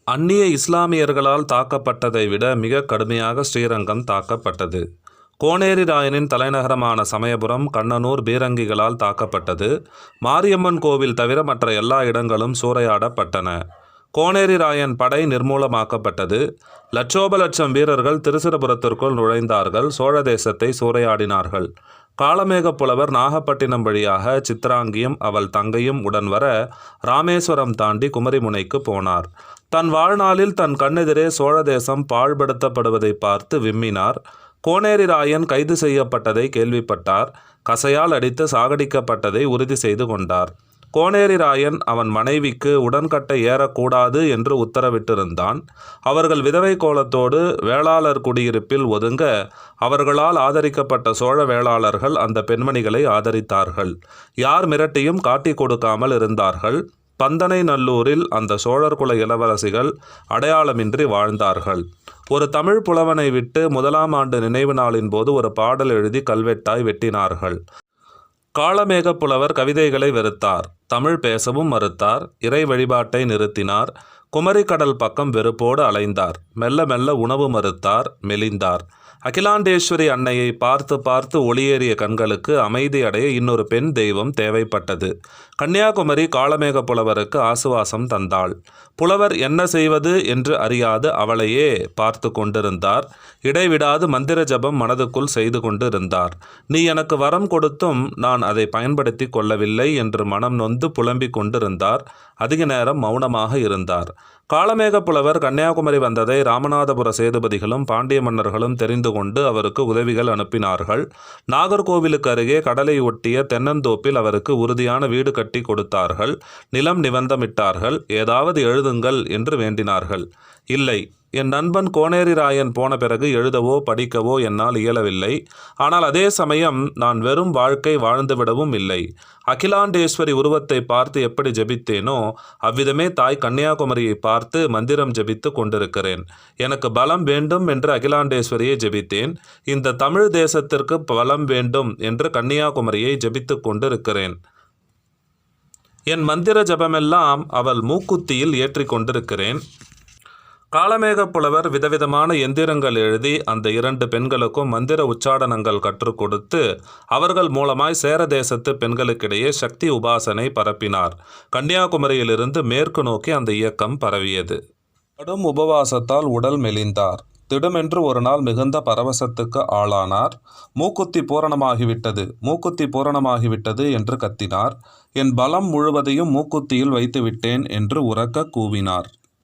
அந்நிய இஸ்லாமியர்களால் தாக்கப்பட்டதை விட மிக கடுமையாக ஸ்ரீரங்கம் தாக்கப்பட்டது. கோனேரி ராயனின் தலைநகரமான சமயபுரம் கண்ணனூர் பீரங்கிகளால் தாக்கப்பட்டது. மாரியம்மன் கோவில் தவிர மற்ற எல்லா இடங்களும் சூறையாடப்பட்டன. கோனேரி ராயன் படை நிர்மூலமாக்கப்பட்டது. லட்சோப லட்சம் வீரர்கள் திருச்சிரபுரத்திற்குள் நுழைந்தார்கள். சோழ தேசத்தை சூறையாடினார்கள். காளமேக புலவர் நாகப்பட்டினம் வழியாக சித்ராங்கியும் அவள் தங்கையும் உடன் வர ராமேஸ்வரம் தாண்டி குமரிமுனைக்கு போனார். தன் வாழ்நாளில் தன் கண்ணெதிரே சோழ தேசம் பாழ்படுத்தப்படுவதை பார்த்து விம்மினார். கோனேரி ராயன் கைது செய்யப்பட்டதை கேள்விப்பட்டார். கசையால் அடித்து சாகடிக்கப்பட்டதை உறுதி செய்து கொண்டார். கோனேரி ராயன் அவன் மனைவிக்கு உடன்கட்டை ஏறக்கூடாது என்று உத்தரவிட்டிருந்தான். அவர்கள் விதவை கோலத்தோடு வேளாளர் குடியிருப்பில் ஒதுங்க அவர்களால் ஆதரிக்கப்பட்ட சோழ வேளாளர்கள் அந்த பெண்மணிகளை ஆதரித்தார்கள். யார் மிரட்டியும் காட்டிக் கொடுக்காமல் இருந்தார்கள். பந்தனை நல்லூரில் அந்த சோழர் குல இளவரசிகள் அடையாளமின்றி வாழ்ந்தார்கள். ஒரு தமிழ் புலவனை விட்டு 1ஆம் ஆண்டு நினைவு நாளின் போது ஒரு பாடல் எழுதி கல்வெட்டாய் வெட்டினார்கள். காளமேக புலவர் கவிதைகளை வெறுத்தார். தமிழ் பேசவும் மறுத்தார். இறை வழிபாட்டை நிறுத்தினார். குமரிக்கடல் பக்கம் வெறுப்போடு அலைந்தார். மெல்ல மெல்ல உணவு மறுத்தார். மெலிந்தார். அகிலாண்டேஸ்வரி அன்னையை பார்த்து பார்த்து ஒளியேறிய கண்களுக்கு அமைதி அடைய இன்னொரு பெண் தெய்வம் தேவைப்பட்டது. கன்னியாகுமரி காளமேக புலவருக்கு ஆசுவாசம் தந்தாள். புலவர் என்ன செய்வது என்று அறியாது அவளையே பார்த்து கொண்டிருந்தார். இடைவிடாது மந்திர ஜபம் மனதுக்குள் செய்து கொண்டிருந்தார். நீ எனக்கு வரம் கொடுத்தும் நான் அதை பயன்படுத்தி கொள்ளவில்லை என்று மனம் நொந்து புலம்பிக் கொண்டிருந்தார். அதிக நேரம் மௌனமாக இருந்தார். காளமேக புலவர் கன்னியாகுமரி வந்ததை ராமநாதபுர சேதுபதிகளும் பாண்டிய மன்னர்களும் தெரிந்து கொண்டு அவருக்கு உதவிகள் அனுப்பினார்கள். நாகர்கோவிலுக்கு அருகே கடலை ஒட்டிய தென்னந்தோப்பில் அவருக்கு உறுதியான வீடு கட்டி கொடுத்தார்கள். நிலம் நிபந்தமிட்டார்கள். ஏதாவது எழுதுங்கள் என்று வேண்டினார்கள். இல்லை, என் நண்பன் கோனேரி ராயன் போன பிறகு எழுதவோ படிக்கவோ என்னால் இயலவில்லை. ஆனால் அதே சமயம் நான் வெறும் வாழ்க்கை வாழ்ந்துவிடவும் இல்லை. அகிலாண்டேஸ்வரி உருவத்தை பார்த்து எப்படி ஜெபித்தேனோ அவ்விதமே தாய் கன்னியாகுமரியை பார்த்து மந்திரம் ஜெபித்து கொண்டிருக்கிறேன். எனக்கு பலம் வேண்டும் என்று அகிலாண்டேஸ்வரியை ஜெபித்தேன். இந்த தமிழ் தேசத்திற்கு பலம் வேண்டும் என்று கன்னியாகுமரியை ஜெபித்து கொண்டிருக்கிறேன். என் மந்திர ஜபமெல்லாம் அவள் மூக்குத்தியில் ஏற்றி கொண்டிருக்கிறேன். காளமேக புலவர் விதவிதமான எந்திரங்கள் எழுதி அந்த 2 பெண்களுக்கும் மந்திர உச்சாடனங்கள் கற்றுக் கொடுத்து அவர்கள் மூலமாய் சேர தேசத்து பெண்களுக்கிடையே சக்தி உபாசனை பரப்பினார். கன்னியாகுமரியிலிருந்து மேற்கு நோக்கி அந்த இயக்கம் பரவியது. கடும் உபவாசத்தால் உடல் மெலிந்தார். திடுமென்று ஒரு நாள் மிகுந்த பரவசத்துக்கு ஆளானார். மூக்குத்தி பூரணமாகிவிட்டது, மூக்குத்தி பூரணமாகிவிட்டது என்று கத்தினார். என் பலம் முழுவதையும் மூக்குத்தியில் வைத்துவிட்டேன் என்று உரக்க கூவினார்.